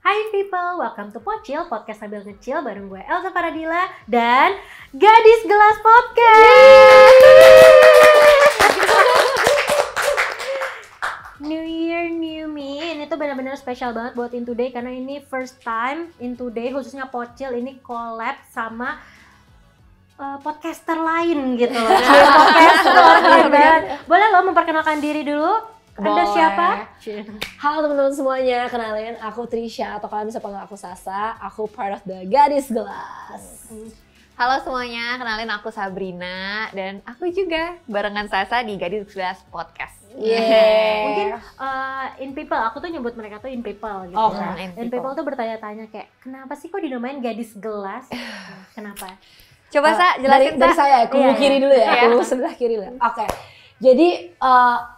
Hi people, welcome to Pocil, podcast sambil kecil bareng gue Elsa Faradila dan Gadis Gelas Podcast. New Year, New Me. Ini tuh benar-benar spesial banget buat In Today karena ini first time In Today khususnya Pocil ini collab sama podcaster lain gitu. Podcaster banget. Boleh lo memperkenalkan diri dulu? Anda siapa? Halo teman-teman semuanya, kenalin aku Trisha atau kalian bisa panggil aku Sasa. Aku part of the Gadis Gelas. Halo semuanya, kenalin aku Sabrina dan aku juga barengan Sasa di Gadis Gelas Podcast. Mungkin in people, aku tuh nyebut mereka tuh in people gitu. In people tuh bertanya-tanya kayak kenapa sih kok dinamain Gadis Gelas? Kenapa? Coba Sa, jelasin dari saya, aku kiri dulu ya, aku sebelah kiri lah. Oke.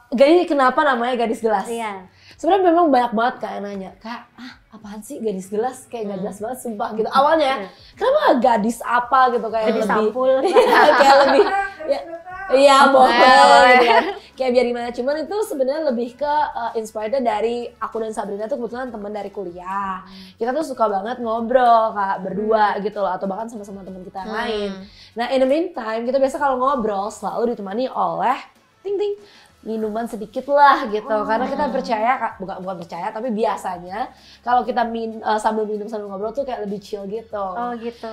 Jadi kenapa namanya Gadis Gelas? Iya. Sebenarnya memang banyak banget kayak nanya, Kak, apaan sih Gadis Gelas? Kayak nggak jelas banget sumpah gitu. Awalnya, kenapa gadis apa gitu kayak Gadis lebih sampul. kayak lebih iya boleh gitu kan. Kayak biar gimana, cuman itu sebenarnya lebih ke inspired dari aku dan Sabrina tuh kebetulan teman dari kuliah. Kita tuh suka banget ngobrol Kak berdua gitu loh, atau bahkan sama-sama teman kita yang lain. Nah, in the meantime kita biasa kalau ngobrol selalu ditemani oleh ting-ting minuman sedikit lah gitu, karena kita percaya bukan percaya tapi biasanya kalau kita sambil minum sambil ngobrol tuh kayak lebih chill gitu. Oh gitu.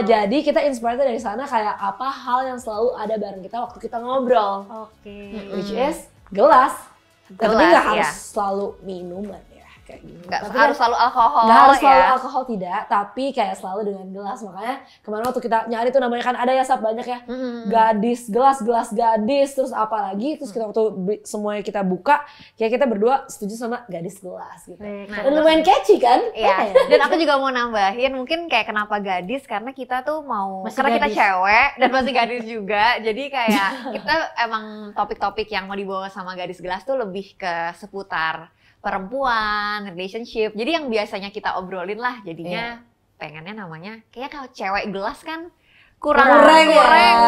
Jadi kita inspired dari sana kayak apa hal yang selalu ada bareng kita waktu kita ngobrol. Oke. Which is gelas. Tapi nggak harus ya. selalu minuman ya kayak gitu. Nggak harus selalu alkohol Nggak harus selalu ya. alkohol tidak, tapi kayak selalu dengan gelas. Makanya kemarin waktu kita nyari tuh namanya kan ada ya Sab banyak ya. Gadis, gelas gadis, terus apa lagi. Terus kita waktu semuanya kita buka, kayak kita berdua setuju sama gadis gelas gitu. Dan lumayan catchy kan? Iya. Dan aku juga mau nambahin mungkin kayak kenapa gadis karena kita tuh karena kita cewek dan masih gadis juga. Jadi kayak kita emang topik-topik yang mau dibawa sama Gadis Gelas tuh lebih ke seputar perempuan, relationship. Jadi yang biasanya kita obrolin lah jadinya pengennya namanya kayak kalau cewek gelas kan kurang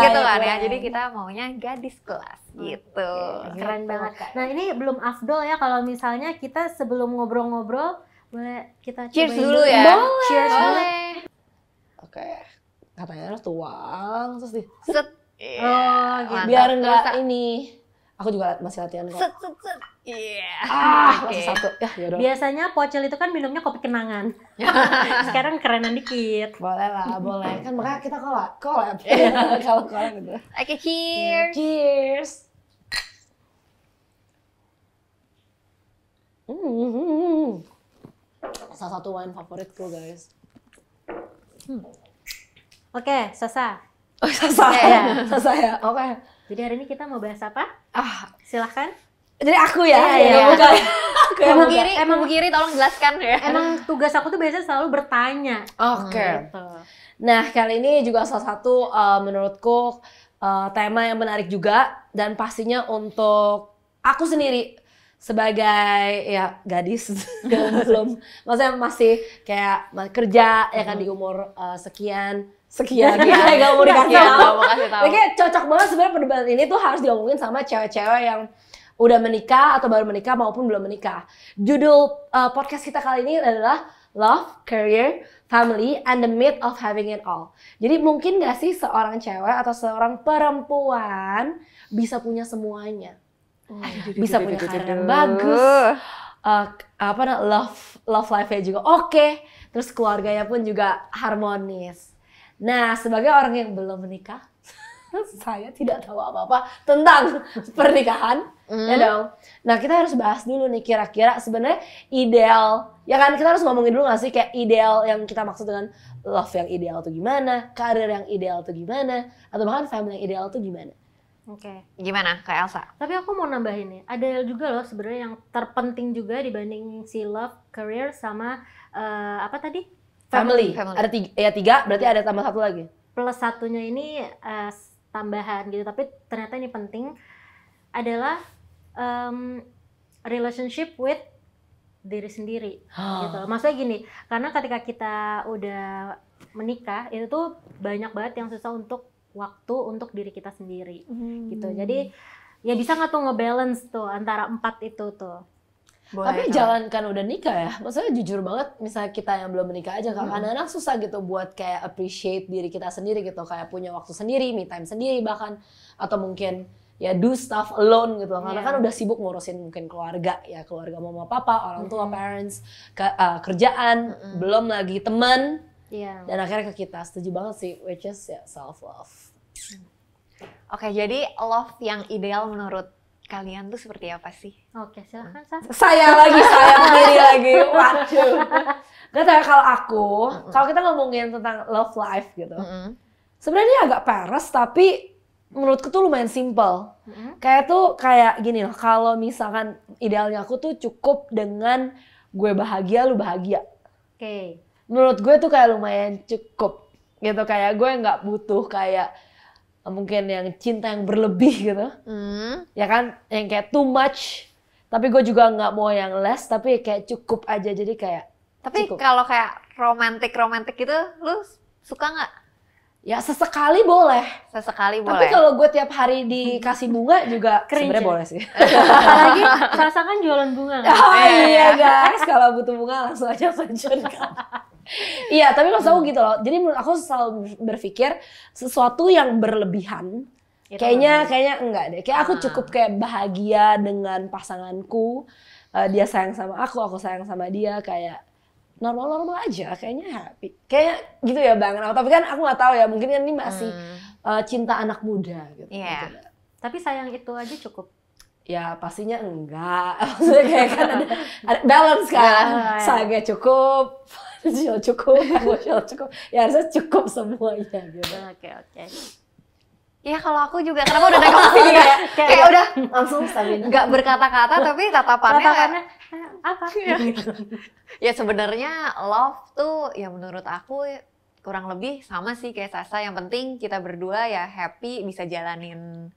gitu kan ya. Jadi kita maunya Gadis Gelas gitu. Keren banget. Nah, ini belum afdol ya kalau misalnya kita sebelum ngobrol-ngobrol boleh kita Cheers cobain dulu ya. Cheers dulu. Oke. Katanya harus tuang terus di Set. Oh, gitu. biar enggak ini. Aku juga masih latihan kok. Set. Iya. Masih satu. Ya yaudah. Biasanya Pocil itu kan minumnya kopi kenangan. Sekarang kerenan dikit. Boleh lah, boleh. Kan makanya kita collab. Kalau collab gitu. Oke, cheers. Cheers. Salah satu wine favoritku guys. Oke, Sasa. Oh Sasa ya. Oke. Jadi hari ini kita mau bahas apa? Silahkan. Jadi aku ya. Iya. Emang Bu Giri tolong jelaskan ya. Emang tugas aku tuh biasanya selalu bertanya. Oke. Gitu. Nah kali ini juga salah satu menurutku tema yang menarik juga dan pastinya untuk aku sendiri sebagai ya gadis yang belum, maksudnya masih kayak kerja ya kan di umur sekian ya nggak mau dikasih tahu. Kayak cocok banget sebenarnya perdebatan ini tuh harus diomongin sama cewek-cewek yang udah menikah atau baru menikah maupun belum menikah. Judul podcast kita kali ini adalah Love, Career, Family, and the Myth of Having It All. Jadi mungkin gak sih seorang cewek atau seorang perempuan bisa punya semuanya? Bisa punya karir yang bagus, love life-nya juga oke, terus keluarganya pun juga harmonis. Nah, sebagai orang yang belum menikah, saya tidak tahu apa-apa tentang pernikahan, ya dong. Nah, kita harus bahas dulu nih kira-kira sebenarnya ideal, ya kan kita harus ngomongin dulu nggak sih kayak ideal yang kita maksud dengan love yang ideal tuh gimana, karir yang ideal tuh gimana, atau bahkan family yang ideal tuh gimana? Oke. Gimana Kak Elsa? Tapi aku mau nambahin nih, ada juga loh sebenarnya yang terpenting juga dibanding si love, career sama apa tadi? Family. Ada tiga, berarti ada tambah satu lagi. Plus satunya ini tambahan gitu, tapi ternyata ini penting adalah relationship with diri sendiri gitu. Maksudnya gini, karena ketika kita udah menikah itu tuh banyak banget yang susah untuk waktu untuk diri kita sendiri gitu. Jadi ya bisa nggak tuh ngebalance tuh antara 4 itu tuh? Boleh, Tapi Kak. jangan kan udah nikah ya. Maksudnya jujur banget, misalnya kita yang belum menikah aja, kadang-kadang susah gitu buat kayak appreciate diri kita sendiri gitu, kayak punya waktu sendiri, me time sendiri bahkan, atau mungkin ya do stuff alone gitu. Karena kan udah sibuk ngurusin mungkin keluarga ya, keluarga mama papa, orang tua, parents, kerjaan, belum lagi teman. Iya. Dan akhirnya ke kita, setuju banget sih, which is ya self love. Oke, jadi love yang ideal menurut kalian tuh seperti apa sih? Oke, silakan Sa. Saya sendiri lagi, waduh. Gak tau ya, kalau aku, kalau kita ngomongin tentang love life gitu, sebenarnya agak peres tapi menurutku tuh lumayan simple. Kayak gini loh, kalau misalkan idealnya aku tuh cukup dengan gue bahagia, lu bahagia. Oke. Menurut gue tuh kayak lumayan cukup gitu, kayak gue nggak butuh kayak mungkin yang cinta yang berlebih gitu, ya kan, yang kayak too much. Tapi gue juga nggak mau yang less, tapi kayak cukup aja, jadi kayak. Tapi cukup. kalau kayak romantik gitu, lu suka nggak? Ya sesekali boleh. Sesekali Tapi boleh. kalau gue tiap hari dikasih bunga juga sebenarnya ya? boleh sih. Apalagi Sasa kan jualan bunga kan? Oh iya guys, kalau butuh bunga langsung aja mention kan. Iya, tapi maksud aku gitu loh. Jadi menurut aku selalu berpikir sesuatu yang berlebihan Itu kayaknya enggak deh. Kayak aku cukup kayak bahagia dengan pasanganku. Dia sayang sama aku sayang sama dia, kayak normal-normal aja, kayaknya happy. Kayak gitu ya Bang. Tapi kan aku nggak tahu ya, mungkin kan ini masih cinta anak muda gitu. Iya. Gitu. Tapi sayang itu aja cukup. Ya pastinya enggak. Maksudnya kayak kan ada balance kan. Sayangnya cukup, financial cukup, emotional cukup. Ya harusnya cukup semuanya gitu. Oke. Iya, kalau aku juga, kenapa udah nengok sini ya? Kayak udah Langsung stabil. nggak berkata-kata tapi tatapannya Tatapannya apa? ya sebenarnya love tuh ya menurut aku kurang lebih sama sih kayak Sasa. Yang penting kita berdua ya happy, bisa jalanin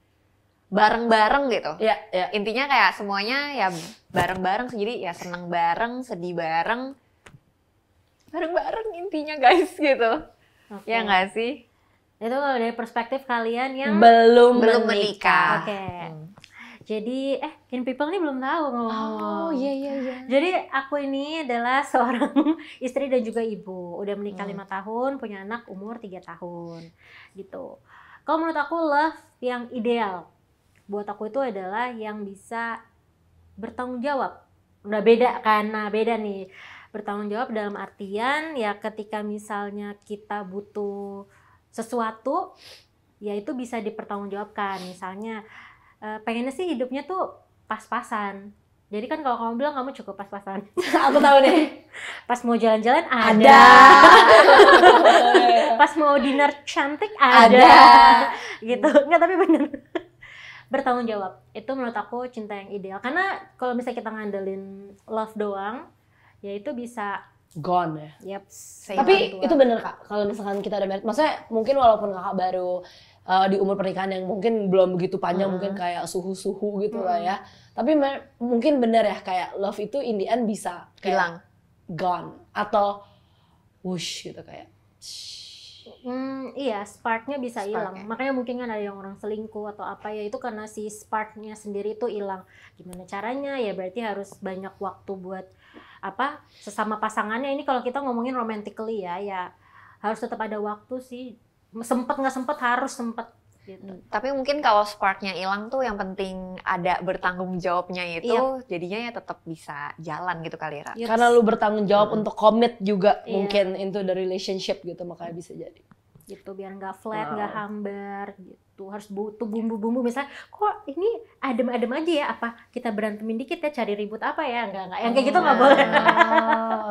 bareng-bareng gitu. Iya. Intinya kayak semuanya ya bareng-bareng, jadi ya seneng bareng, sedih bareng intinya guys gitu. Oke. Ya nggak sih? Itu kalau dari perspektif kalian yang Belum menikah. Oke. Jadi Kin People ini belum tahu ngomong. Oh iya. Jadi aku ini adalah seorang istri dan juga ibu. Udah menikah 5 tahun, punya anak umur 3 tahun. Gitu. Kalau menurut aku love yang ideal buat aku itu adalah yang bisa bertanggung jawab. Udah beda kan? Nah, beda nih. Bertanggung jawab dalam artian ya ketika misalnya kita butuh sesuatu, ya itu bisa dipertanggungjawabkan. Misalnya pengennya sih hidupnya tuh pas-pasan. Jadi kan kalau kamu bilang kamu cukup pas-pasan. Aku tahu deh. Pas mau jalan-jalan ada. Pas mau dinner cantik ada. Gitu. Enggak, tapi bener. Bertanggung jawab. Itu menurut aku cinta yang ideal. Karena kalau misalnya kita ngandelin love doang, ya itu bisa Gone ya. Yep. Tapi itu bener Kak, kalau misalkan kita udah married, maksudnya mungkin walaupun Kakak baru di umur pernikahan yang mungkin belum begitu panjang, mungkin kayak suhu-suhu gitu lah ya. Tapi mungkin bener ya, kayak love itu in the end bisa Hilang. Gone. Atau whoosh gitu kayak. Iya, sparknya bisa hilang. Sparknya. Makanya mungkin kan ada yang orang selingkuh atau apa ya, itu karena si sparknya sendiri itu hilang. Gimana caranya? Ya berarti harus banyak waktu buat sesama pasangannya. Ini kalau kita ngomongin romantically ya harus tetap ada waktu sih. Sempet nggak sempet harus sempet gitu. Tapi mungkin kalau sparknya hilang tuh yang penting ada bertanggung jawabnya itu, jadinya ya tetap bisa jalan gitu kali ya. Yups. Karena lu bertanggung jawab untuk commit juga Iya. mungkin into the relationship gitu, makanya bisa jadi. Gitu biar nggak flat, nggak hambar gitu. Harus butuh bumbu-bumbu. Misalnya kok ini adem-adem aja ya, apa kita berantemin dikit ya, cari ribut apa ya, enggak yang kayak gitu nggak boleh.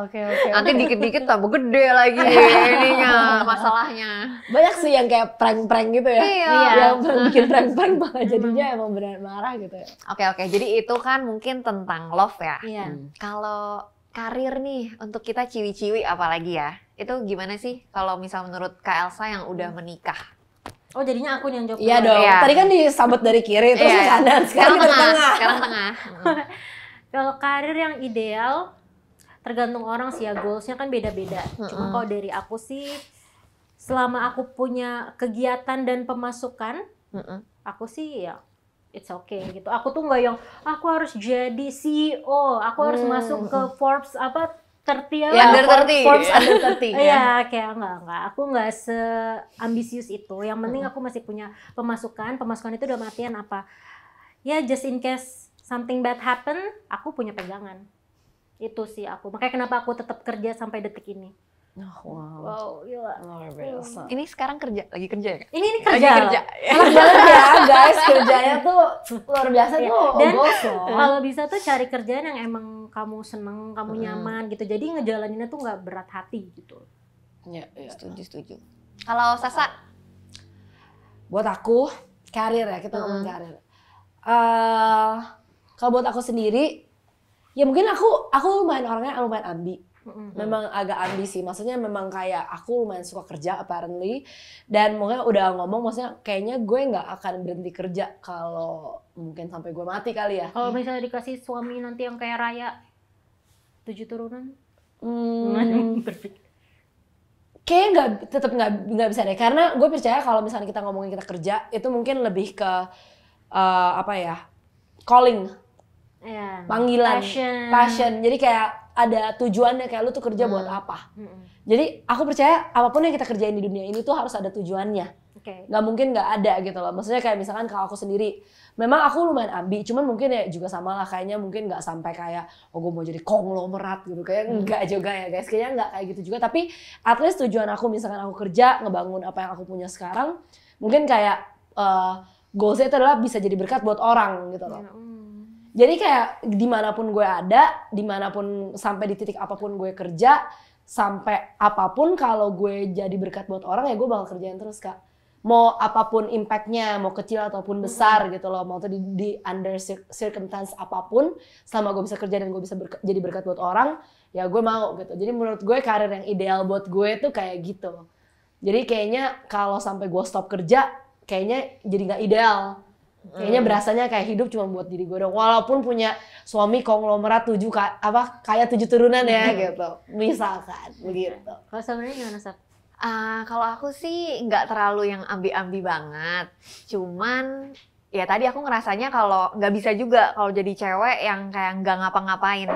Oke. Nanti dikit-dikit tambah gede lagi ininya masalahnya. Banyak sih yang kayak prank-prank gitu ya. Iya. Yang bikin prank-prank malah jadinya emang benar marah gitu ya. Oke. Jadi itu kan mungkin tentang love ya. Iya. Kalau karir nih untuk kita ciwi-ciwi apalagi ya, itu gimana sih kalau misal menurut Kak Elsa yang udah menikah? Oh jadinya aku yang jawab. Iya duluan. dong. Iya. Tadi kan disambut dari kiri terus ke kanan, sekarang dari tengah. Sekarang tengah. Kalau karir yang ideal tergantung orang sih ya, goalsnya kan beda-beda. Cuma kalau dari aku sih, selama aku punya kegiatan dan pemasukan, aku sih ya it's okay gitu. Aku tuh nggak yang aku harus jadi CEO, aku harus masuk ke Forbes apa 30 Ya, Under 30. Forbes under 30 ya. Iya, kayak enggak. Aku enggak seambisius itu. Yang penting aku masih punya pemasukan. Pemasukan itu udah artian apa? Ya, just in case something bad happen, aku punya pegangan. Itu sih aku. Makanya kenapa aku tetap kerja sampai detik ini. Wow. Wow, gila. Luar biasa. Ini sekarang lagi kerja ya? Ini Lagi kerja. kerja. Enak banget ya guys, kerjanya tuh luar biasa Iya. tuh. Dan goals loh. kalau bisa tuh cari kerjaan yang emang kamu seneng, kamu nyaman gitu. Jadi ngejalaninnya tuh nggak berat hati gitu. Ya, ya. Setuju. Kalau Sasa, Buat aku, karir ya, kita ngomongin karir. Kalau buat aku sendiri, ya mungkin aku lumayan lumayan ambi. Memang agak ambi sih, maksudnya memang kayak aku lumayan suka kerja apparently. Dan mungkin udah ngomong, maksudnya kayaknya gue nggak akan berhenti kerja kalau mungkin sampai gue mati kali ya. Kalau misalnya dikasih suami nanti yang kayak Raya 7 turunan, berpikir. Kayaknya tetap nggak bisa deh, karena gue percaya kalau misalnya kita ngomongin kita kerja itu mungkin lebih ke apa ya, calling, Ya, panggilan, passion. Jadi kayak ada tujuannya, kayak lu tuh kerja buat apa. Jadi aku percaya apapun yang kita kerjain di dunia ini tuh harus ada tujuannya. Nggak mungkin nggak ada gitu loh. Maksudnya kayak misalkan kalau aku sendiri, memang aku lumayan ambi, cuman mungkin ya juga sama lah, kayaknya mungkin nggak sampai kayak oh gue mau jadi konglomerat gitu, kayak enggak juga ya guys, kayaknya nggak kayak gitu juga. Tapi at least tujuan aku, misalkan aku kerja ngebangun apa yang aku punya sekarang, mungkin kayak goalsnya itu adalah bisa jadi berkat buat orang gitu loh. Jadi kayak dimanapun gue ada, dimanapun sampai di titik apapun gue kerja, sampai apapun kalau gue jadi berkat buat orang ya gue bakal kerjain terus Kak. Mau apapun impactnya, mau kecil ataupun besar gitu loh, mau tuh di under circumstance apapun, selama gue bisa kerja dan gue bisa jadi berkat buat orang, ya gue mau gitu. Jadi menurut gue karir yang ideal buat gue tuh kayak gitu. Jadi kayaknya kalau sampai gue stop kerja, kayaknya jadi nggak ideal. Kayaknya berasanya kayak hidup cuma buat diri gue dong. Walaupun punya suami konglomerat kaya 7 turunan ya gitu. Misalkan begitu. Kalau sebenarnya gimana, Sab? kalau aku sih nggak terlalu yang ambi-ambi banget. Cuman ya tadi aku ngerasanya kalau nggak bisa juga kalau jadi cewek yang kayak nggak ngapa-ngapain.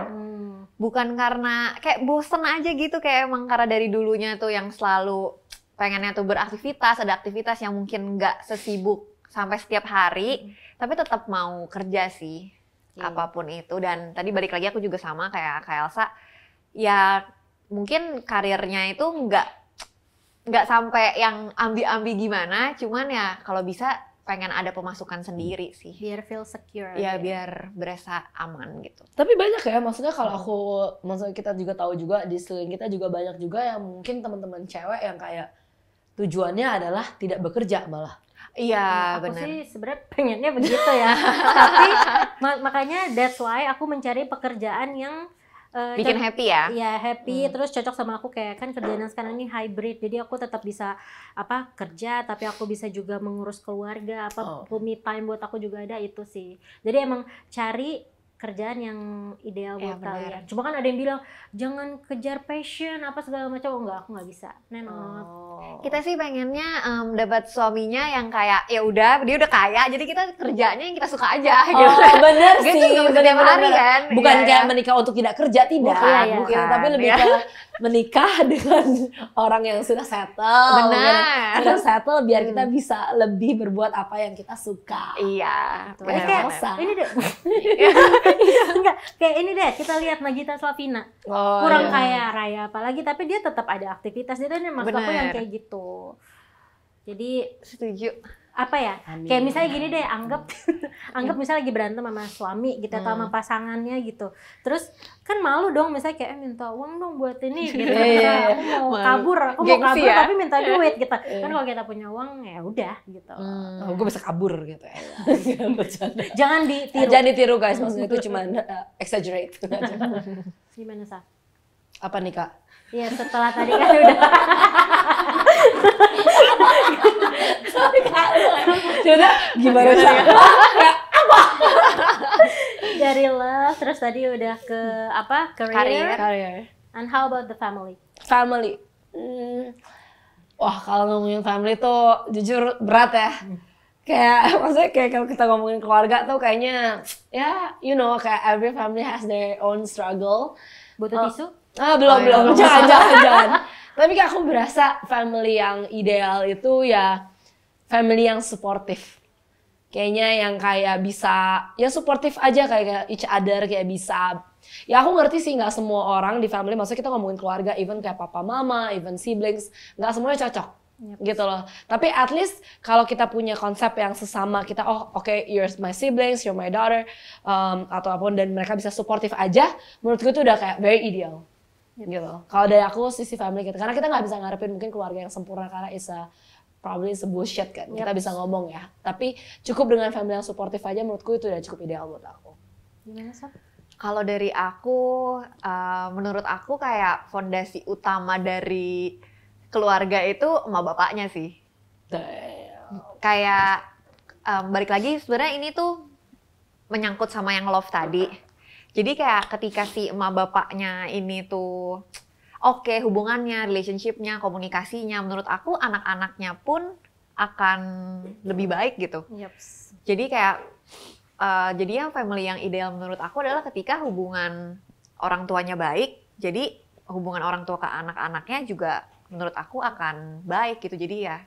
Bukan karena kayak bosen aja gitu, kayak emang karena dari dulunya tuh yang selalu pengennya tuh beraktivitas, ada aktivitas yang mungkin nggak sesibuk sampai setiap hari, tapi tetap mau kerja sih, apapun itu. Dan tadi balik lagi aku juga sama kayak Elsa, ya mungkin karirnya itu nggak sampai yang ambi-ambi gimana, cuman ya kalau bisa pengen ada pemasukan sendiri sih. Biar feel secure. Ya biar berasa aman gitu. Tapi banyak ya, maksudnya kalau maksudnya kita juga tahu juga di sekeliling kita juga banyak juga yang mungkin teman-teman cewek yang kayak tujuannya adalah tidak bekerja malah. Iya, aku benar. sih sebenarnya pengennya begitu ya. Tapi makanya that's why aku mencari pekerjaan yang bikin happy ya. Iya, happy, terus cocok sama aku, kayak kan kerjaan sekarang ini hybrid. Jadi aku tetap bisa kerja, tapi aku bisa juga mengurus keluarga, me time buat aku juga ada, itu sih. Jadi emang cari kerjaan yang ideal buat kalian. Cuma kan ada yang bilang jangan kejar passion apa segala macam. Oh enggak, aku nggak bisa. Kita sih pengennya dapat suaminya yang kayak ya udah dia udah kaya, jadi kita kerjanya yang kita suka aja gitu. Bener sih, setiap hari kan. Bukan kayak menikah untuk tidak kerja, tidak. Bukan. Tapi lebih ke menikah dengan orang yang sudah settle. Benar. Sudah settle biar kita bisa lebih berbuat apa yang kita suka. Iya. Ini deh. Enggak, kayak ini deh, kita lihat Nagita Slavina. Kurang kaya raya apalagi, tapi dia tetap ada aktivitas. Dia tuh maksud aku yang kayak gitu. Jadi setuju. Apa ya? Kayak misalnya gini deh, anggap misalnya lagi berantem sama suami gitu, atau sama pasangannya gitu. Terus kan malu dong, misalnya kayak minta uang dong buat ini gitu. Aku mau kabur ya? Tapi minta duit gitu. Kan kalau kita punya uang ya udah gitu. Gue bisa kabur gitu ya. Jangan ditiru. Jangan ditiru guys, maksudnya itu cuma exaggerate. Gimana, Sa? Apa nih Kak? Ya setelah tadi kan udah. Sudah gimana sih? Apa? Dari love, terus tadi udah ke career. And how about the family? Wah, kalau ngomongin family tuh jujur berat ya. Kayak maksudnya kayak kalau kita ngomongin keluarga tuh kayaknya ya you know kayak every family has their own struggle. Butuh tisu? Belum jangan. Tapi kayak aku berasa family yang ideal itu ya family yang suportif. Kayaknya yang kayak bisa ya suportif aja kayak each other, kayak bisa. Ya aku ngerti sih nggak semua orang di family, maksudnya kita ngomongin keluarga, even kayak papa mama, even siblings, nggak semuanya cocok. Gitu loh. Tapi at least kalau kita punya konsep yang sesama, kita okay, you're my siblings, you're my daughter, atau apapun, dan mereka bisa suportif aja, menurutku itu udah kayak very ideal. Gitu. Kalau dari aku sisi family gitu, karena kita nggak bisa ngarepin mungkin keluarga yang sempurna karena probably it's a bullshit kan. Kita bisa ngomong ya. Tapi cukup dengan family yang suportif aja, menurutku itu udah cukup ideal buat aku. Gimana Sab? Kalau dari aku, menurut aku kayak fondasi utama dari keluarga itu emak bapaknya sih. Kayak balik lagi sebenarnya ini tuh menyangkut sama yang love tadi. Jadi kayak ketika si emak bapaknya ini tuh oke, hubungannya, relationship-nya, komunikasinya, menurut aku anak-anaknya pun akan lebih baik gitu. Jadi kayak jadinya family yang ideal menurut aku adalah ketika hubungan orang tuanya baik, jadi hubungan orang tua ke anak-anaknya juga menurut aku akan baik gitu. Jadi ya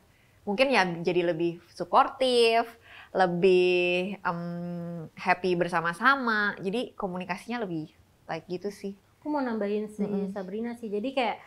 mungkin ya jadi lebih suportif, lebih happy bersama-sama. Jadi komunikasinya lebih baik gitu sih. Aku mau nambahin si Sabrina sih. Jadi kayak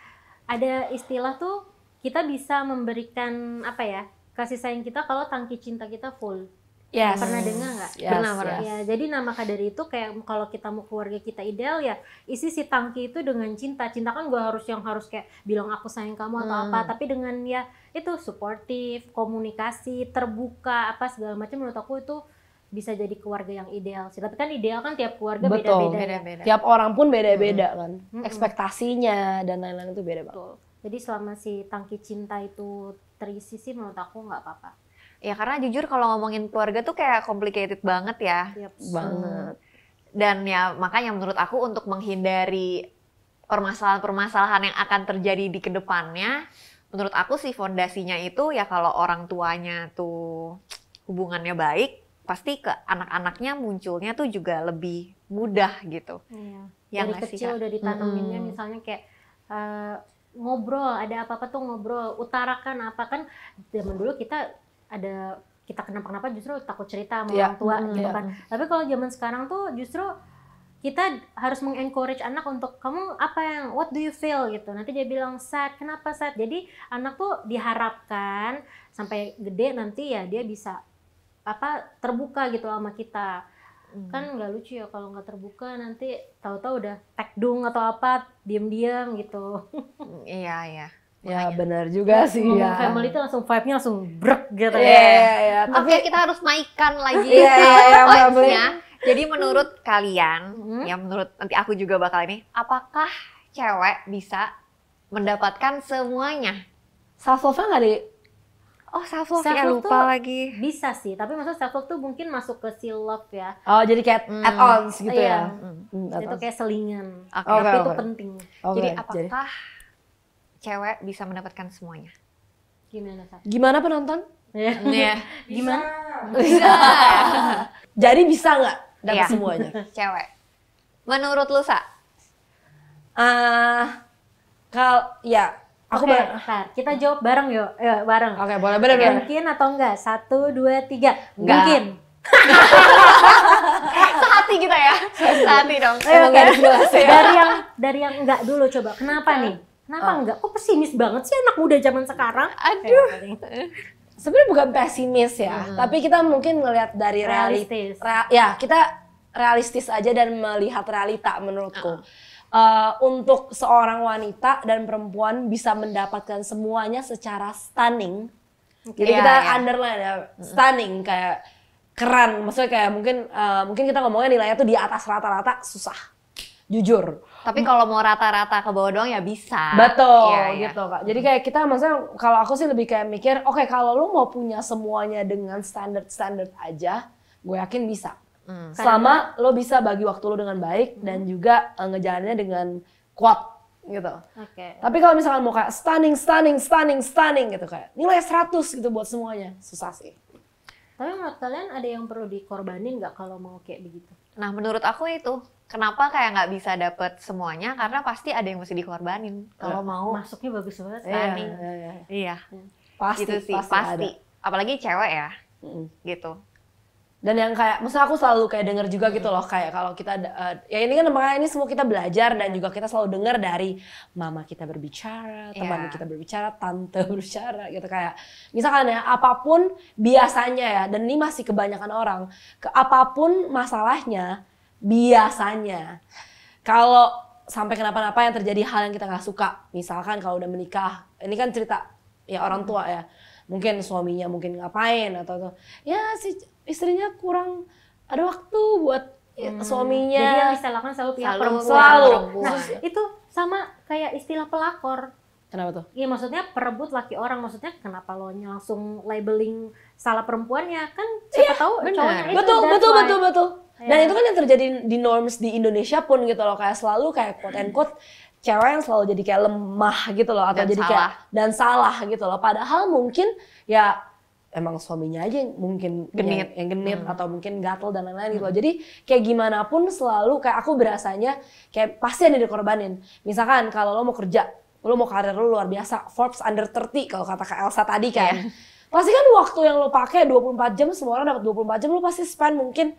ada istilah tuh kita bisa memberikan apa ya, kasih sayang kita kalau tangki cinta kita full. Yes. Pernah dengar nggak? Yes, Pernah. Ya, jadi maka dari itu kayak kalau kita mau keluarga kita ideal ya isi si tangki itu dengan cinta. Cinta kan gak harus kayak bilang aku sayang kamu atau apa, tapi dengan ya itu suportif, komunikasi, terbuka, apa segala macam, menurut aku itu bisa jadi keluarga yang ideal sih. Tapi kan ideal kan tiap keluarga beda-beda. Tiap orang pun beda-beda kan. Ekspektasinya dan lain-lain itu beda banget. Jadi selama si tangki cinta itu terisi sih menurut aku nggak apa-apa. Ya karena jujur kalau ngomongin keluarga tuh kayak complicated banget ya. Banget. Dan ya makanya menurut aku untuk menghindari permasalahan-permasalahan yang akan terjadi di kedepannya, menurut aku sih fondasinya itu ya kalau orang tuanya tuh hubungannya baik, pasti ke anak-anaknya munculnya tuh juga lebih mudah gitu. Iya. Ya Dari kecil udah ditanaminnya misalnya kayak ngobrol, ada apa-apa tuh ngobrol, utarakan apa, kan zaman dulu kita kenapa-kenapa justru takut cerita sama orang tua gitu kan. Tapi kalau zaman sekarang tuh justru kita harus mengencourage anak untuk kamu apa yang what do you feel gitu. Nanti dia bilang sad, kenapa sad? Jadi anak tuh diharapkan sampai gede nanti ya dia bisa terbuka gitu sama kita. Kan nggak lucu ya kalau nggak terbuka, nanti tahu-tahu udah tekdung atau apa, diam-diam gitu. Iya. Ya benar juga sih ya. Family itu langsung vibe-nya langsung brek gitu ya. Tapi kita harus naikkan lagi vibes-nya. Jadi menurut kalian, ya menurut nanti aku juga bakal ini, apakah cewek bisa mendapatkan semuanya? Self-love nggak di? Oh self-love ya, Self-love lupa tuh lagi. Bisa sih, tapi maksudnya self-love tuh mungkin masuk ke si love ya. Oh jadi kayak add-ons gitu ya? Itu kayak selingan, Okay. tapi itu penting. Jadi apakah cewek bisa mendapatkan semuanya? Gimana Sa? Gimana penonton? Iya. Gimana? Jadi bisa nggak dapat Iya. semuanya? Cewek. Menurut lu, Sa? Aku Oke, ntar kita jawab bareng yuk. Bareng. Oke, boleh bener. Mungkin atau enggak? 1, 2, 3. Enggak. Mungkin. Sehati kita ya. Sehati dong. Emang garis jelas ya. Dari yang enggak dulu coba. Kenapa nih? Kenapa enggak? Kok pesimis banget sih anak muda zaman sekarang? Aduh. Sebenarnya bukan pesimis ya, tapi kita mungkin ngelihat dari Realistis. kita realistis aja dan melihat realita menurutku. Untuk seorang wanita dan perempuan bisa mendapatkan semuanya secara stunning. Jadi kita underline ya, stunning, kayak keren. Maksudnya kayak mungkin kita ngomongnya nilainya tuh di atas rata-rata, susah. Jujur. Tapi kalau mau rata-rata ke bawah doang ya bisa. Betul, Iya. gitu Kak. Jadi kayak kita maksudnya kalau aku sih lebih kayak mikir, oke, kalau lu mau punya semuanya dengan standar aja, gue yakin bisa. Selama lo bisa bagi waktu lo dengan baik dan juga ngejalaninnya dengan kuat gitu. Tapi kalau misalkan mau kayak stunning gitu kayak nilai 100 gitu buat semuanya, susah sih. Tapi menurut kalian ada yang perlu dikorbanin nggak kalau mau kayak begitu? Nah, menurut aku itu kenapa kayak nggak bisa dapet semuanya, karena pasti ada yang mesti dikorbanin kalau mau. Masuknya bagus banget. Stunning. Iya. Pasti, Gitu sih, pasti. pasti. Apalagi cewek ya, gitu. Dan yang kayak, maksudnya aku selalu kayak denger juga gitu loh, kayak kalau kita, ya ini kan makanya ini semua kita belajar dan juga kita selalu denger dari mama kita berbicara, teman kita berbicara, tante berbicara gitu kayak. Misalkan ya, apapun biasanya ya, dan ini masih kebanyakan orang, apapun masalahnya, biasanya kalau sampai kenapa-napa yang terjadi hal yang kita nggak suka, misalkan kalau udah menikah, ini kan cerita ya orang tua ya, mungkin suaminya mungkin ngapain atau ya si istrinya kurang ada waktu buat suaminya. Jadi yang disalahkan selalu pihak perempuan. Selalu. Nah, itu sama kayak istilah pelakor. Kenapa tuh? Iya, maksudnya perebut laki orang, maksudnya kenapa lo langsung labeling salah perempuannya, kan siapa tahu cowoknya itu. Betul. Dan itu kan yang terjadi di norms di Indonesia pun gitu loh, kayak selalu kayak quote and quote cewek yang selalu jadi kayak lemah gitu loh, atau Dan jadi kayak dan salah gitu loh. Padahal mungkin ya emang suaminya aja yang mungkin Genit. yang genit atau mungkin gatel dan lain-lain gitu loh. Jadi kayak gimana pun selalu kayak aku berasanya kayak pasti ada dikorbanin. Misalkan kalau lo mau kerja, lo mau karir lo luar biasa, Forbes under 30 kalau kata Kak Elsa tadi kan. Pasti kan waktu yang lo pakai 24 jam, semua orang dapat 24 jam, lo pasti spend mungkin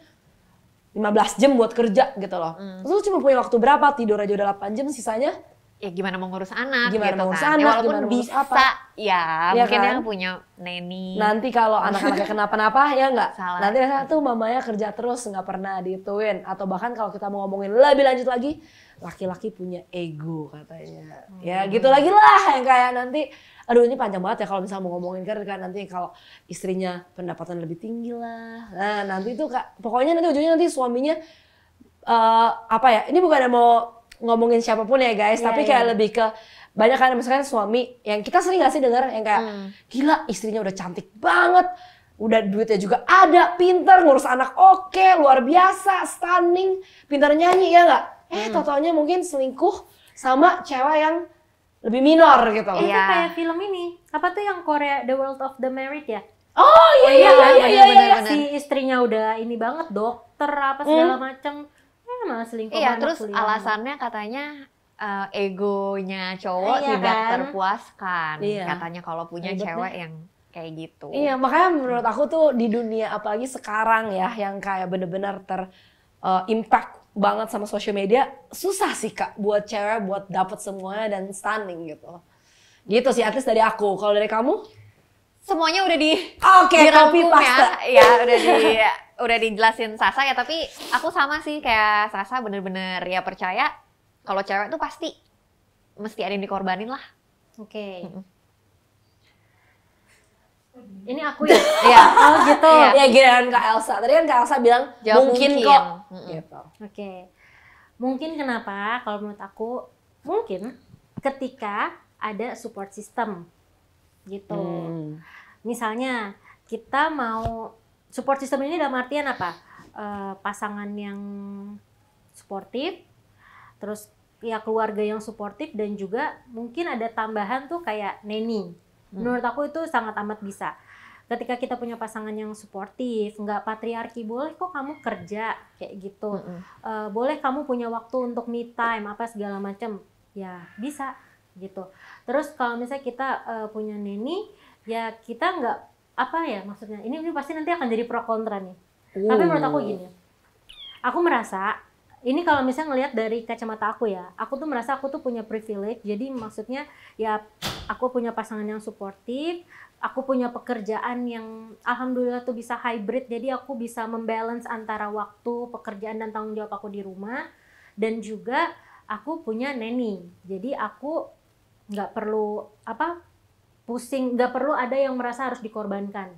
15 jam buat kerja gitu loh. Terus lu cuma punya waktu berapa? Tidur aja udah 8 jam, sisanya Ya gimana mau ngurus anak Gimana gitu mau ngurus kan. anak, Ya, walaupun gimana mau ngurus bisa, apa. ya Iya mungkin kan? yang punya nanny. nanti kalau anak-anaknya kenapa-napa ya nggak? Salah. Nanti rasanya tuh mamanya kerja terus nggak pernah dituin. Atau bahkan kalau kita mau ngomongin lebih lanjut lagi, laki-laki punya ego katanya. Ya gitu lagi lah yang kayak nanti, aduh ini panjang banget ya kalau misalnya mau ngomongin karir kan, nanti kalau istrinya pendapatan lebih tinggi lah. Nah nanti tuh pokoknya nanti ujungnya nanti suaminya apa ya, ini bukan mau ngomongin siapapun ya guys, tapi kayak lebih ke banyak kan misalkan suami yang kita sering gak sih denger yang kayak gila istrinya udah cantik banget, udah duitnya juga ada, pintar, ngurus anak oke, luar biasa, stunning, pintar nyanyi ya nggak? Tau-taunya mungkin selingkuh sama cewek yang lebih minor gitu loh. Itu kayak film ini, apa tuh yang Korea The World of the Married ya? Oh iya. bener. Si istrinya udah ini banget, dokter apa segala macem, malah selingkuh. Iya, sama terus kuliah. alasannya katanya egonya cowok tidak kan? terpuaskan. Iya. Katanya kalau punya cewek yang kayak gitu. Iya, makanya menurut aku tuh di dunia apalagi sekarang ya yang kayak bener-bener impact banget sama social media, susah sih Kak buat cewek buat dapet semuanya dan stunning gitu. Gitu sih at least dari aku. Kalau dari kamu? Semuanya udah Oke, copy dirangkum paste. ya udah dijelasin Sasa ya, tapi aku sama sih kayak Sasa, bener-bener ya percaya kalau cewek tuh pasti mesti ada yang dikorbanin lah. Oke. Ini aku ya? Iya. Oh gitu. Iya. Ya giliran Kak Elsa. Tadi kan Kak Elsa bilang Jawab mungkin mungkin. kok. Gitu. Oke. Mungkin kenapa kalau menurut aku, mungkin ketika ada support system gitu. Misalnya kita mau support system ini dalam artian apa? Pasangan yang suportif, terus ya keluarga yang suportif, dan juga mungkin ada tambahan tuh kayak nanny. Menurut aku itu sangat amat bisa. Ketika kita punya pasangan yang suportif, nggak patriarki, boleh kok kamu kerja kayak gitu. Boleh kamu punya waktu untuk me time apa segala macam. Ya bisa gitu. Terus kalau misalnya kita punya nanny, ya kita nggak apa ya maksudnya. Ini pasti nanti akan jadi pro kontra nih. Tapi menurut aku gini. Aku merasa ini kalau misalnya ngelihat dari kacamata aku ya, aku tuh merasa aku tuh punya privilege. Jadi maksudnya ya aku punya pasangan yang suportif, aku punya pekerjaan yang alhamdulillah tuh bisa hybrid. Jadi aku bisa membalance antara waktu, pekerjaan dan tanggung jawab aku di rumah. Dan juga aku punya nanny. Jadi aku nggak perlu pusing, nggak perlu ada yang merasa harus dikorbankan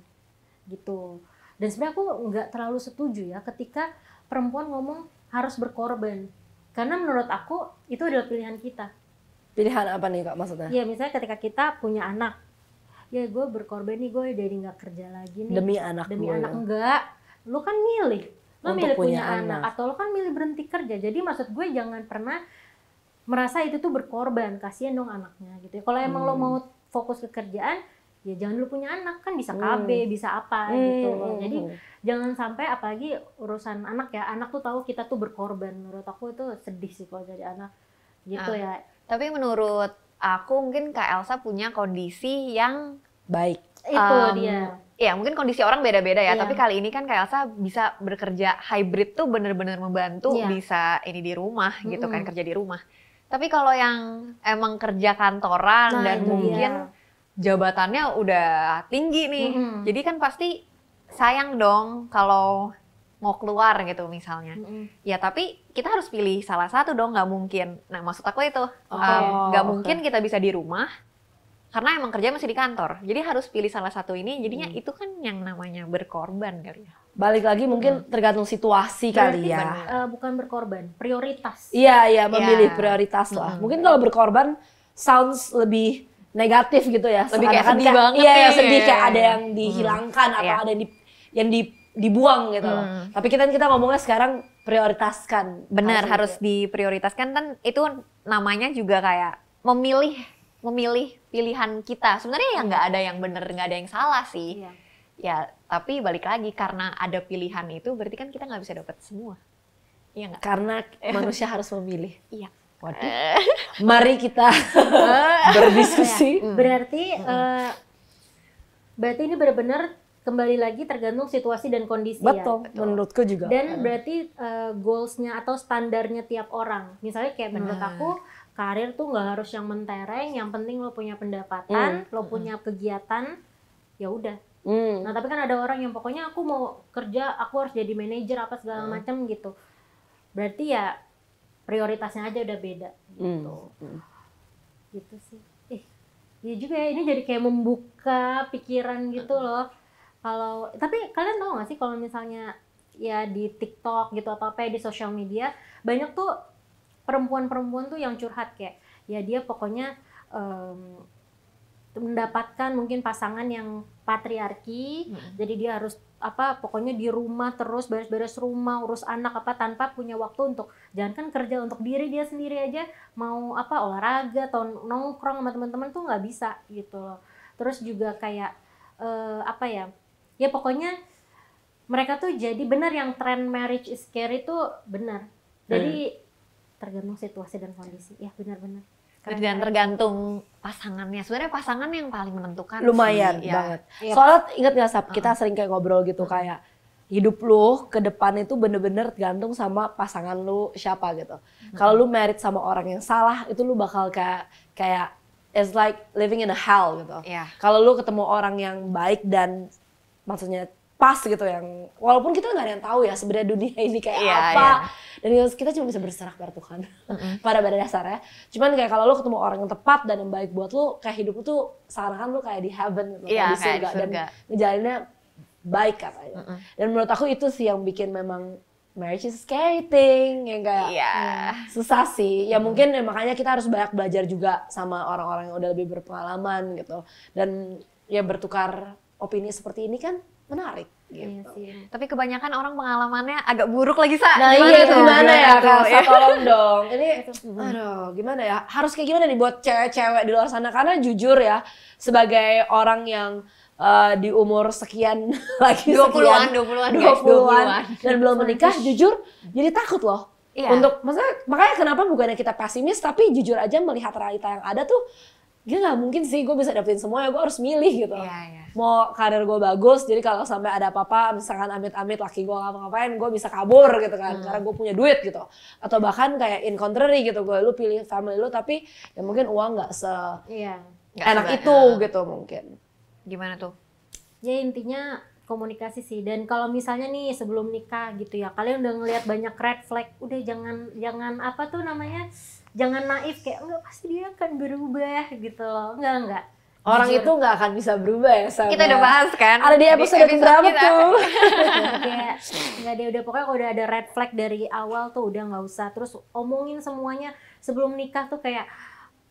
gitu. Dan sebenarnya aku nggak terlalu setuju ya ketika perempuan ngomong harus berkorban, karena menurut aku itu adalah pilihan kita. Pilihan apa nih Kak maksudnya? Ya misalnya ketika kita punya anak, ya gue berkorban nih, gue jadi nggak kerja lagi nih Demi anak demi gue. anak. Enggak, lu kan milih, lu Untuk milih punya punya anak, anak. atau lu kan milih berhenti kerja. Jadi maksud gue jangan pernah merasa itu tuh berkorban, kasihan dong anaknya gitu. Kalau emang lo mau fokus ke kerjaan, ya jangan dulu punya anak, kan bisa KB, bisa apa gitu loh. Jadi jangan sampai, apalagi urusan anak ya, anak tuh tahu kita tuh berkorban. Menurut aku itu sedih sih kalau jadi anak gitu ya. Tapi menurut aku mungkin Kak Elsa punya kondisi yang baik. Itu dia. Ya mungkin kondisi orang beda-beda ya, Iya. tapi kali ini kan Kak Elsa bisa bekerja hybrid tuh bener-bener membantu, Iya. bisa ini di rumah gitu kan, kerja di rumah. Tapi kalau yang emang kerja kantoran Nah, dan itu mungkin jabatannya udah tinggi nih, jadi kan pasti sayang dong kalau mau keluar gitu misalnya. Ya tapi kita harus pilih salah satu dong, nggak mungkin. Nah maksud aku itu, nggak mungkin kita bisa di rumah, karena emang kerja masih di kantor. Jadi harus pilih salah satu ini, jadinya itu kan yang namanya berkorban kali ya. Balik lagi mungkin tergantung situasi kali ya. Bukan berkorban, prioritas. Iya, memilih prioritas lah. Mungkin kalau berkorban sounds lebih negatif gitu ya. Lebih kayak Seakan-akan sedih banget iya, nih. sedih kayak ada yang dihilangkan atau ada yang dibuang gitu loh. Tapi kita ngomongnya sekarang prioritaskan. Benar, harus diprioritaskan, kan itu namanya juga kayak memilih pilihan kita. Sebenarnya ya nggak ada yang benar, nggak ada yang salah sih. Iya. Ya, tapi balik lagi karena ada pilihan itu berarti kan kita nggak bisa dapat semua. Iya nggak? Karena manusia harus memilih. Iya. Waduh. Mari kita berdiskusi. Berarti ini benar-benar kembali lagi tergantung situasi dan kondisi. Betul, menurutku juga. Dan berarti goals-nya atau standarnya tiap orang. Misalnya kayak menurut aku, karir tuh nggak harus yang mentereng, yang penting lo punya pendapatan, lo punya kegiatan, ya udah. Nah tapi kan ada orang yang pokoknya aku mau kerja, aku harus jadi manajer apa segala macam gitu. Berarti ya prioritasnya aja udah beda gitu. Gitu sih. Ya juga ya, ini jadi kayak membuka pikiran gitu loh. Tapi kalian tahu nggak sih kalau misalnya ya di TikTok gitu atau apa ya, di sosial media banyak tuh perempuan-perempuan tuh yang curhat kayak ya dia pokoknya mendapatkan mungkin pasangan yang patriarki, jadi dia harus pokoknya di rumah terus beres-beres rumah, urus anak tanpa punya waktu untuk jangankan kerja, untuk diri dia sendiri aja, mau olahraga atau nongkrong sama teman-teman tuh nggak bisa gitu loh. Terus juga kayak ya pokoknya mereka tuh jadi benar yang tren marriage is scary itu benar. Jadi tergantung situasi dan kondisi. Ya benar-benar. Dan tergantung pasangannya. Sebenarnya pasangan yang paling menentukan. Lumayan sih. banget. Ya. Soalnya ingat nggak Sab, kita sering kayak ngobrol gitu kayak hidup lu ke depan itu bener-bener tergantung sama pasangan lu siapa gitu. Kalau lu married sama orang yang salah, itu lu bakal kayak it's like living in a hell gitu. Yeah. Kalau lu ketemu orang yang baik dan maksudnya pas gitu, yang walaupun kita nggak ada yang tahu ya sebenarnya dunia ini kayak apa, dan kita cuma bisa berserah pada Tuhan pada dasarnya. Cuman kayak kalau lu ketemu orang yang tepat dan yang baik buat lu, kayak hidup lu tuh seakan-akan lu kayak di heaven gitu, kayak di surga, dan ngejalinnya baik katanya. Dan menurut aku itu sih yang bikin memang marriage is scary thing, yang kayak susah sih. Ya mungkin makanya kita harus banyak belajar juga sama orang-orang yang udah lebih berpengalaman gitu, dan ya bertukar opini seperti ini kan menarik gitu. Iya. Tapi kebanyakan orang pengalamannya agak buruk lagi, Sa. Nah iya, itu gimana ya Kak? Ya? Tolong dong. Ini aduh gimana ya? Harus kayak gimana nih buat cewek-cewek di luar sana? Karena jujur ya, sebagai orang yang di umur sekian lagi 20-an dan belum menikah, jujur jadi takut loh. Iya. Makanya kenapa bukannya kita pesimis, tapi jujur aja melihat realita yang ada tuh, nggak mungkin sih gue bisa dapetin semua, ya gue harus milih gitu. Mau karir gue bagus, jadi kalau sampai ada apa-apa, misalkan amit-amit laki gue ngapa-ngapain, gue bisa kabur gitu kan, karena gue punya duit gitu. Atau bahkan kayak in contrary gitu, lu pilih family lu tapi ya mungkin uang nggak enak itu gitu mungkin. Gimana tuh? Ya intinya komunikasi sih. Dan kalau misalnya nih sebelum nikah gitu ya, kalian udah ngelihat banyak red flag, udah jangan jangan naif kayak enggak pasti dia akan berubah gitu loh. Enggak. Orang Jujur. itu nggak akan bisa berubah ya, Sama. Kita udah bahas kan? Ada di episode berapa tuh? Kayak nggak dia udah, pokoknya udah ada red flag dari awal tuh udah nggak usah. Terus omongin semuanya sebelum nikah tuh kayak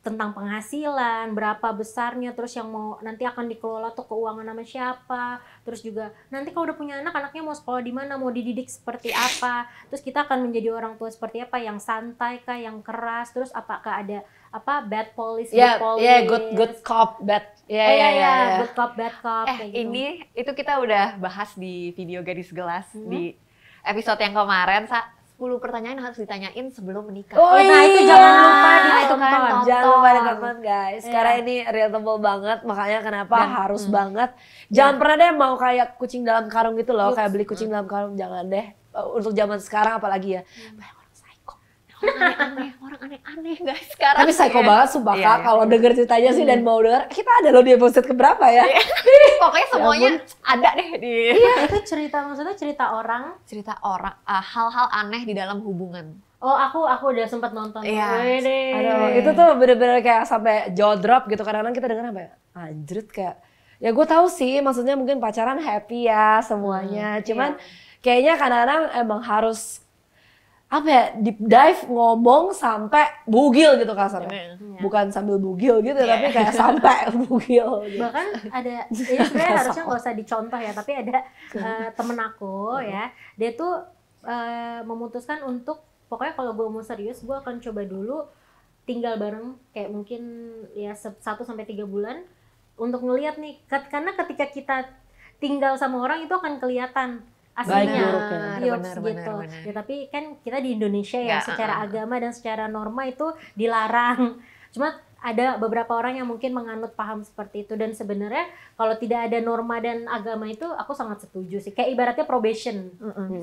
tentang penghasilan, berapa besarnya, terus yang mau nanti akan dikelola tuh keuangan sama siapa, terus juga nanti kalau udah punya anak, anaknya mau sekolah di mana, mau dididik seperti apa, terus kita akan menjadi orang tua seperti apa, yang santai kah, yang keras, terus apakah ada bad police, good cop, bad. Good cop, bad cop. Kayak gitu. Itu kita udah bahas di video Gadis Gelas di episode yang kemarin, 10 pertanyaan harus ditanyain sebelum menikah. Nah itu jangan lupa ditonton. Jangan lupa ditonton guys. Karena ini relatable banget, makanya kenapa harus banget. Jangan pernah deh mau kayak kucing dalam karung gitu loh, kayak beli kucing dalam karung, jangan deh. Untuk zaman sekarang apalagi ya. Banyak orang psycho. Orang aneh-aneh guys sekarang. Tapi psycho banget sumpah Kak, kalau denger ceritanya sih dan mau denger. Kita ada loh di episode keberapa ya? Pokoknya semuanya ada deh di. Iya, itu maksudnya cerita orang, hal-hal aneh di dalam hubungan. Oh, aku udah sempat nonton. Aduh, itu tuh bener-bener kayak sampai jaw drop gitu. Kadang-kadang kita denger apa ya? Anjrit kayak. Ya gue tahu sih, maksudnya mungkin pacaran happy ya semuanya. Cuman kayaknya kadang-kadang emang harus deep dive ngomong sampai bugil gitu kasarnya. Bukan sambil bugil gitu, tapi kayak sampai bugil. Gitu. Bahkan ada, ini sebenarnya harusnya nggak usah dicontoh ya, tapi ada temen aku ya, dia tuh memutuskan untuk, pokoknya kalau gue mau serius, gue akan coba dulu tinggal bareng kayak mungkin ya 1-3 bulan untuk ngelihat nih, karena ketika kita tinggal sama orang itu akan kelihatan aslinya, benar. Ya tapi kan kita di Indonesia ya, secara agama dan secara norma itu dilarang. Cuma ada beberapa orang yang mungkin menganut paham seperti itu, dan sebenarnya kalau tidak ada norma dan agama itu aku sangat setuju sih. Kayak ibaratnya probation.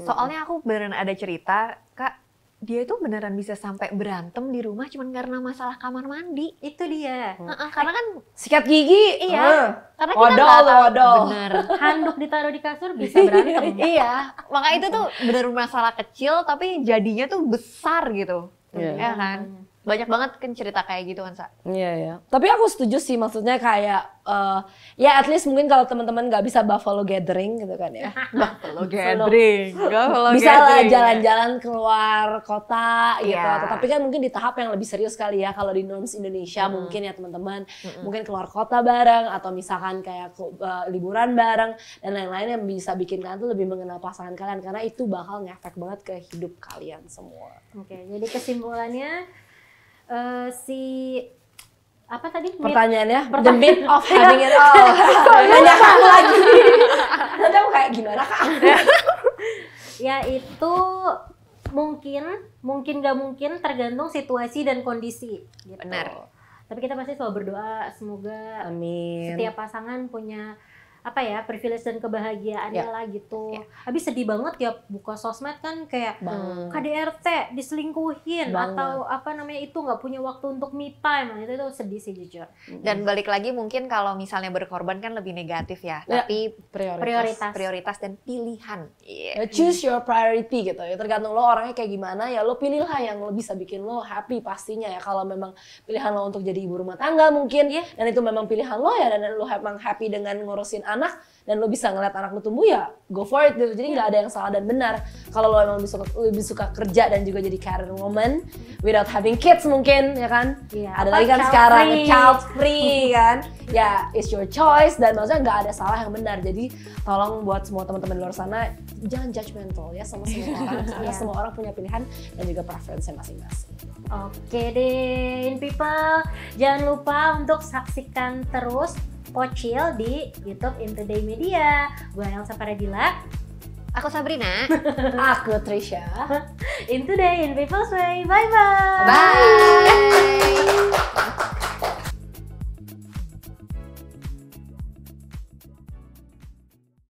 Soalnya aku beneran ada cerita, Kak, dia itu beneran bisa sampai berantem di rumah cuman karena masalah kamar mandi. Itu dia. Karena kan sikat gigi. Iya. Karena kita nggak tahu bener. Handuk ditaruh di kasur bisa berantem. Iya. Makanya itu tuh bener masalah kecil tapi jadinya tuh besar gitu. Ya kan. Banyak banget kan cerita kayak gitu kan, Sa. Iya. Tapi aku setuju sih, maksudnya kayak ya at least mungkin kalau teman-teman nggak bisa buffalo gathering gitu kan ya. Buffalo gathering. Bisa lah jalan-jalan keluar kota gitu. Tapi kan mungkin di tahap yang lebih serius kali ya, kalau di norms Indonesia mungkin ya teman-teman, mungkin keluar kota bareng atau misalkan kayak liburan bareng dan lain-lain yang bisa bikin kalian tuh lebih mengenal pasangan kalian, karena itu bakal ngefek banget ke hidup kalian semua. Oke, jadi kesimpulannya apa tadi? Pertanyaannya, the myth of having it all. Nanya kamu lagi. Nanti aku kayak gimana Kak? Ya itu mungkin gak mungkin, tergantung situasi dan kondisi. Gitu. Benar. Tapi kita pasti selalu berdoa semoga setiap pasangan punya privilege dan kebahagiaannya lah gitu. Habis sedih banget ya buka sosmed kan kayak KDRT diselingkuhin atau itu nggak punya waktu untuk me time. Itu sedih sih jujur. Dan balik lagi mungkin kalau misalnya berkorban kan lebih negatif ya. Tapi prioritas dan pilihan. Choose your priority gitu ya. Tergantung lo orangnya kayak gimana ya, lo pilihlah yang lo bisa bikin lo happy pastinya ya. Kalau memang pilihan lo untuk jadi ibu rumah tangga mungkin dan itu memang pilihan lo ya, dan lo memang happy dengan ngurusin anak dan lo bisa ngeliat anak lo tumbuh ya go for it gitu. Jadi nggak ada yang salah dan benar. Kalau lo emang lebih suka kerja dan juga jadi career woman without having kids mungkin ya kan. Ada lagi kan sekarang child free kan. Ya it's your choice, dan maksudnya nggak ada salah yang benar. Jadi tolong buat semua teman-teman di luar sana jangan judgmental ya sama semua orang, karena semua orang punya pilihan dan juga preferensi masing-masing. Oke deh, In People, jangan lupa untuk saksikan terus Pocil di YouTube In Today Media. Gue Elsa Paradila. Aku Sabrina. Aku Trisha. In Today, In People's Way. Bye-bye. Bye.